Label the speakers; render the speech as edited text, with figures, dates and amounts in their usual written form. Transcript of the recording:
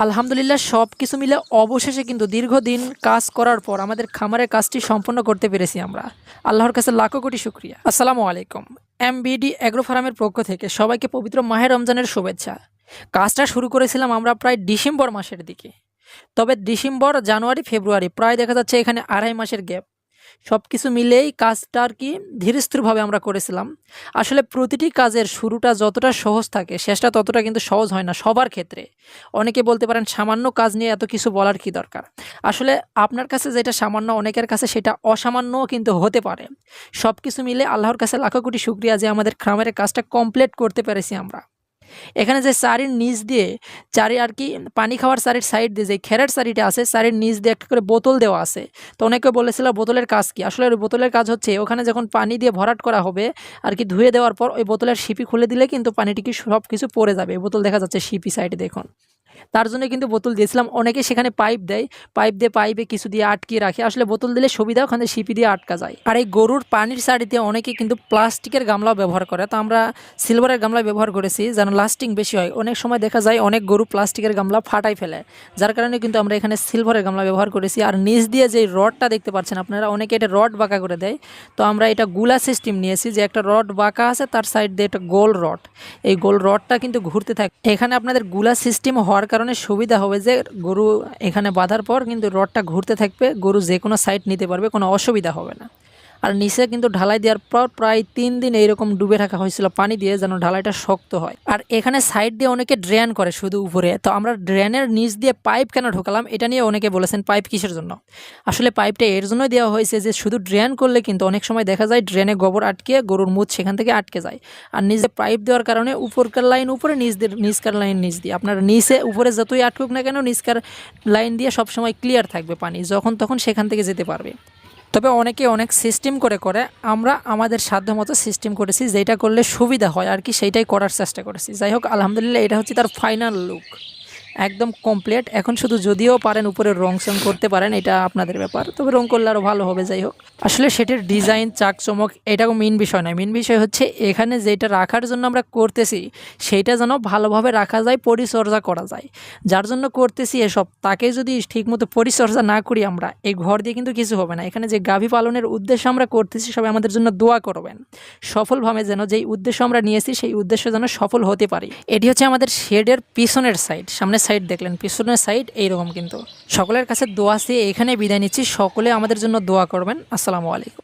Speaker 1: আলহামদুলিল্লাহ সবকিছু মিলে অবশেষে কিন্তু দীর্ঘদিন কাজ করার পর আমাদের খামারের কাজটি সম্পন্ন করতে পেরেছি আমরা। আল্লাহর কাছে লাখো কোটি শুকরিয়া। আসসালামু আলাইকুম। এমবিডি এগ্রো ফার্মের পক্ষ থেকে সবাইকে পবিত্র মাহে রমজানের শুভেচ্ছা। কাজটা শুরু করেছিলাম আমরা প্রায় ডিসেম্বর মাসের দিকে। তবে ডিসেম্বর, জানুয়ারি, ফেব্রুয়ারি প্রায় দেখা যাচ্ছে এখানে ২.৫ মাসের গ্যাপ। সবকিছু মিলেই কাজটা আরকি ধীরস্থিরভাবে আমরা করেছিলাম। আসলে প্রতিটি কাজের শুরুটা যতটা সহজ থাকে শেষটা ততটা কিন্তু সহজ হয় না সবার ক্ষেত্রে। অনেকে বলতে পারেন সামান্য কাজ নিয়ে এত কিছু বলার কি দরকার? আসলে আপনার কাছে যেটা সামান্য অনেকের কাছে সেটা অসামান্যও কিন্তু হতে পারে। সবকিছু মিলে আল্লাহর কাছে লাখো কোটি শুকরিয়া যে আমাদের খামারের কাজটা কমপ্লিট করতে পেরেছি আমরা। এখানে যে চারির নিচ দিয়ে চারি আর কি পানি খাওয়ার চারির সাইড দিয়ে যে খেরের চারিটা আছে চারির নিচ দিয়ে একটা করে বোতল দেওয়া আছে। তো অনেকে বলেছিল বোতলের কাজ কি? আসলে ওই বোতলের কাজ হচ্ছে ওখানে যখন পানি দিয়ে ভরাট করা হবে আর কি ধুয়ে দেওয়ার পর ওই বোতলের শিপি খুলে দিলে কিন্তু পানিটি কি সব কিছু পড়ে যাবে। বোতল দেখা যাচ্ছে শিপি সাইডে দেখুন। তার জন্য কিন্তু বোতল দিয়েছিলাম। অনেকে সেখানে পাইপ দেয়, পাইপ দিয়ে পাইপে কিছু দিয়ে আটকিয়ে রাখে। আসলে বোতল দিলে সুবিধা, ওখানে সিপি দিয়ে আটকা যায়। আর এই গরুর পানির সারিতে অনেকে কিন্তু প্লাস্টিকের গামলাও ব্যবহার করে। তো আমরা সিলভারের গামলা ব্যবহার করেছি যেন লাস্টিং বেশি হয়। অনেক সময় দেখা যায় অনেক গরু প্লাস্টিকের গামলা ফাটাই ফেলে, যার কারণে কিন্তু আমরা এখানে সিলভারের গামলা ব্যবহার করেছি। আর নিচ দিয়ে যে রডটা দেখতে পাচ্ছেন আপনারা, অনেকে এটা রড বাঁকা করে দেয়। তো আমরা এটা গুলা সিস্টেম নিয়েছি, যে একটা রড বাঁকা আছে তার সাইড দিয়ে একটা গোল রড। এই গোল রডটা কিন্তু ঘুরতে থাকে। এখানে আপনাদের গুলা সিস্টেম হওয়ার কারণে সুবিধা হবে যে গরু এখানে বাঁধার পর কিন্তু রডটা ঘুরতে থাকবে, গরু যে কোনো সাইড নিতে পারবে, কোনো অসুবিধা হবে না। আর নিচে কিন্তু ঢালাই দেওয়ার পর প্রায় 3 দিন এইরকম ডুবে রাখা হয়েছিল পানি দিয়ে, যেন ঢালাইটা শক্ত হয়। আর এখানে সাইড দিয়ে অনেকে ড্রেন করে শুধু উপরে। তো আমরা ড্রেনের নিচ দিয়ে পাইপ কেন ঢোকালাম এটা নিয়ে অনেকে বলেছেন পাইপ কিসের জন্য। আসলে পাইপটা এর জন্যই দেওয়া হয়েছে যে শুধু ড্রেন করলে কিন্তু অনেক সময় দেখা যায় ড্রেনে গোবর আটকে গরুর মুখ সেখান থেকে আটকে যায়। আর নিচে পাইপ দেওয়ার কারণে উপরকার লাইন উপরে, নিচকার লাইন নিচ দিয়ে, আপনার নিচে উপরে যতই আটকুক না কেন নিচকার লাইন দিয়ে সবসময় ক্লিয়ার থাকবে, পানি যখন তখন সেখান থেকে যেতে পারবে। তবে অনেকে অনেক সিস্টেম করে আমরা আমাদের সাধ্যমতো সিস্টেম করেছি, যেটা করলে সুবিধা হয় আর কি সেইটাই করার চেষ্টা করেছি। যাই হোক আলহামদুলিল্লাহ এটা হচ্ছে তার ফাইনাল লুক, একদম কমপ্লিট। এখন শুধু যদিও পারেন উপরে রং চং করতে পারেন, এটা আপনাদের ব্যাপার, তবে রং করলে আরও ভালো হবে। যাই হোক আসলে সেটির ডিজাইন চাকচমক এটাও মেইন বিষয় নয়। মেইন বিষয় হচ্ছে এখানে যেটা রাখার জন্য আমরা করতেছি সেইটা যেন ভালোভাবে রাখা যায়, পরিচর্যা করা যায়। যার জন্য করতেছি এসব, তাকে যদি ঠিকমতো পরিচর্যা না করি আমরা, এই ঘর দিয়ে কিন্তু কিছু হবে না। এখানে যে গাভী পালনের উদ্দেশ্যে আমরা করতেছি, সবাই আমাদের জন্য দোয়া করবেন সফলভাবে, যেন যেই উদ্দেশ্য আমরা নিয়েছি সেই উদ্দেশ্য যেন সফল হতে পারি। এটি হচ্ছে আমাদের শেডের পিছনের সাইড। সামনের সাইড দেখলেন, পিছনের সাইড এইরকম। কিন্তু সকলের কাছে দোয়া চেয়ে এখানে বিদায় নিচ্ছি। সকলে আমাদের জন্য দোয়া করবেন। আসসালামু আলাইকুম।